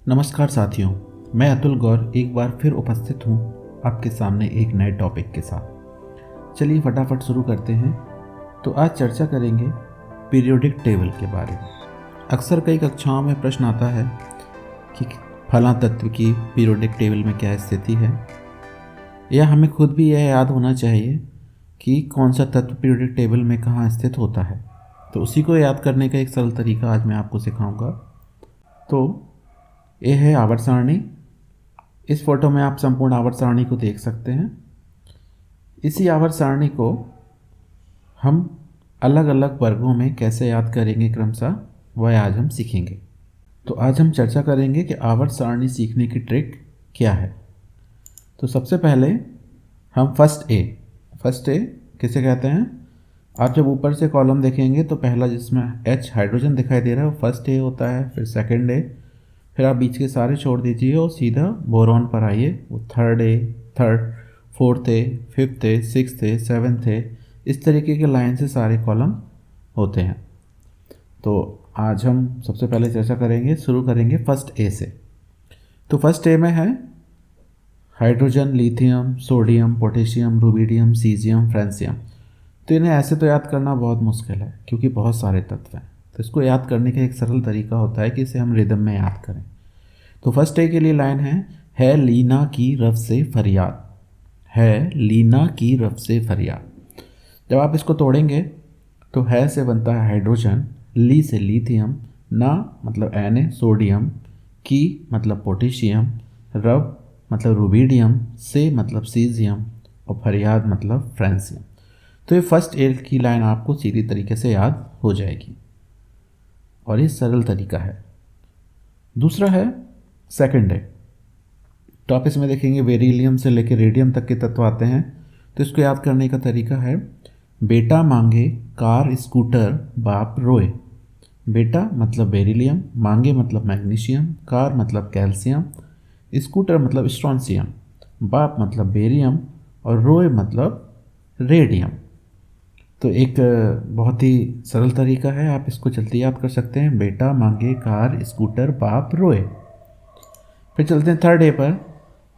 नमस्कार साथियों, मैं अतुल गौर एक बार फिर उपस्थित हूँ आपके सामने एक नए टॉपिक के साथ। चलिए फटाफट शुरू करते हैं। तो आज चर्चा करेंगे पीरियोडिक टेबल के बारे में। अक्सर कई कक्षाओं में प्रश्न आता है कि फलां तत्व की पीरियोडिक टेबल में क्या स्थिति है, या हमें खुद भी यह याद होना चाहिए कि कौन सा तत्व पीरियोडिक टेबल में कहाँ स्थित होता है। तो उसी को याद करने का एक सरल तरीका आज मैं आपको सिखाऊंगा। तो ये है आवर्त सारणी। इस फोटो में आप संपूर्ण आवर्त सारणी को देख सकते हैं। इसी आवर्त सारणी को हम अलग अलग वर्गों में कैसे याद करेंगे क्रमशः, वह आज हम सीखेंगे। तो आज हम चर्चा करेंगे कि आवर्त सारणी सीखने की ट्रिक क्या है। तो सबसे पहले हम फर्स्ट ए किसे कहते हैं। आप जब ऊपर से कॉलम देखेंगे तो पहला जिसमें H हाइड्रोजन दिखाई दे रहा है वो फर्स्ट ए होता है, फिर सेकंड ए, फिर आप बीच के सारे छोड़ दीजिए और सीधा बोरॉन पर आइए। वो third, fourth A, fifth A, sixth A, seventh A, इस तरीके के लाइन से सारे कॉलम होते हैं। तो आज हम सबसे पहले चर्चा करेंगे, शुरू करेंगे फर्स्ट ए से। तो फर्स्ट ए में है hydrogen, lithium, sodium, potassium, rubidium, caesium, francium. तो इन्हें ऐसे तो याद करना बहुत मुश्किल है क्योंकि बहुत सारे तत्व हैं। तो इसको याद करने का एक सरल तरीका होता है कि इसे हम रिदम में याद करें। तो फर्स्ट ए के लिए लाइन है लीना की रफ से फरियाद, है लीना की रफ से फरियाद। जब आप इसको तोड़ेंगे तो है से बनता है हाइड्रोजन, ली से लिथियम, ना मतलब Na सोडियम, की मतलब पोटेशियम, रब मतलब रुबिडियम, से मतलब सीजियम और फरियाद मतलब फ्रांसियम। तो ये फर्स्ट ए की लाइन आपको सीधी तरीके से याद हो जाएगी और ये सरल तरीका है। दूसरा है सेकंड है। तो आप इसमें देखेंगे बेरिलियम से लेकर रेडियम तक के तत्व आते हैं। तो इसको याद करने का तरीका है बेटा मांगे कार स्कूटर बाप रोए। बेटा मतलब बेरिलियम, मांगे मतलब मैग्नीशियम, कार मतलब कैल्शियम, स्कूटर मतलब स्ट्रॉन्सियम, बाप मतलब बेरियम और रोए मतलब रेडियम। तो एक बहुत ही सरल तरीका है, आप इसको जल्दी याद कर सकते हैं। बेटा मांगे कार स्कूटर बाप रोए। फिर चलते हैं थर्ड ए पर।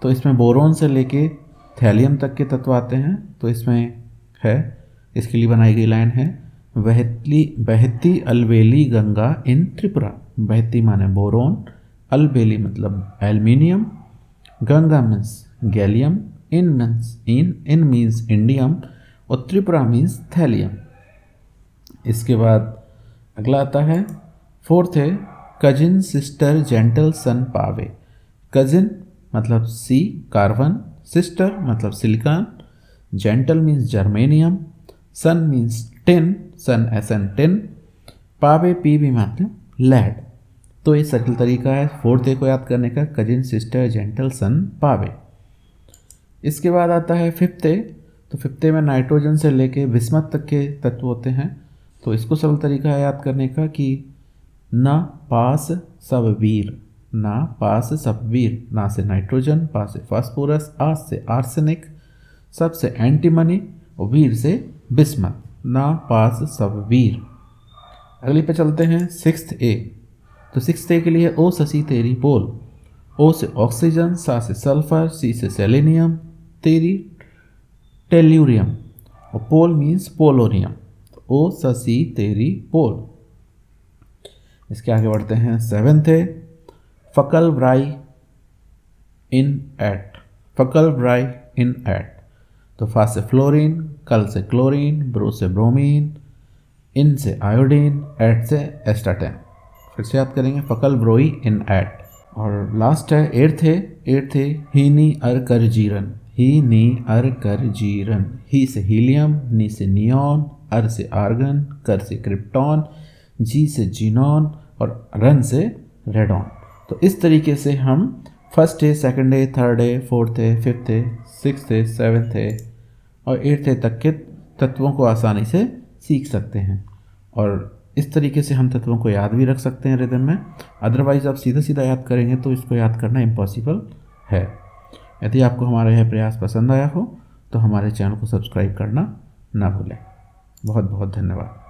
तो इसमें बोरोन से लेके थैलियम तक के तत्व आते हैं। तो इसमें है, इसके लिए बनाई गई लाइन है बहती अलबेली गंगा इन त्रिपुरा। बहती माने बोरोन, अलबेली मतलब एल्यूमिनियम, गंगा मीन्स गैलियम, इन मीन्स इंडियम और त्रिपुरा मीन्स थैलियम। इसके बाद अगला आता है फोर्थ है कजिन सिस्टर जेंटल सन पावे। कजिन मतलब सी कार्बन, सिस्टर मतलब सिलिकॉन, जेंटल मीन्स जर्मेनियम, सन मीन्स टिन, सन SN टिन, पावे पी भी मतलब लेड। तो ये सरल तरीका है फोर्थ ए को याद करने का, कजिन सिस्टर जेंटल सन पावे। इसके बाद आता है फिफ्थ ए। तो फिफ्थ ए में नाइट्रोजन से लेके बिस्मथ तक के तत्व होते हैं। तो इसको सरल तरीका है याद करने का कि ना पास सब वीर, ना पास सब वीर, ना से नाइट्रोजन, पा से फास्फोरस, आस से आर्सेनिक, सब से एंटीमनी और वीर से बिस्मथ, ना पास सब वीर। अगली पे चलते हैं सिक्स्थ ए। तो सिक्स्थ ए के लिए ओ शशि तेरी पोल। ओ से ऑक्सीजन, सा से सल्फर, सी से सेलेनियम, तेरी टेल्यूरियम और पोल मीन्स पोलोनियम। ओ शशि तेरी पोल। इसके आगे बढ़ते हैं सेवेंथ है फकल ब्राई इन एट। फकल ब्राई इन एट। तो फा से फ्लोरीन, कल से क्लोरीन, ब्रो से ब्रोमीन, इन से आयोडीन, एट से एस्टाटेन। फिर से याद करेंगे फकल ब्रोई इन एट। और लास्ट है एट्थ है हीनी अर कर जीरन। ही नी अर कर जीरन। ही से हीलियम, नी से नियॉन, अर से आर्गन, कर से क्रिप्टॉन, जी से जीनॉन और रन से रेडॉन। तो इस तरीके से हम first A, second A, third A, fourth A, fifth A, sixth A, seventh A और एट्थ ए तक के तत्वों को आसानी से सीख सकते हैं। और इस तरीके से हम तत्वों को याद भी रख सकते हैं रिदम में। अदरवाइज आप सीधा सीधा याद करेंगे तो इसको याद करना इम्पॉसिबल है। यदि आपको हमारा यह प्रयास पसंद आया हो तो हमारे चैनल को सब्सक्राइब करना ना भूलें। बहुत बहुत धन्यवाद।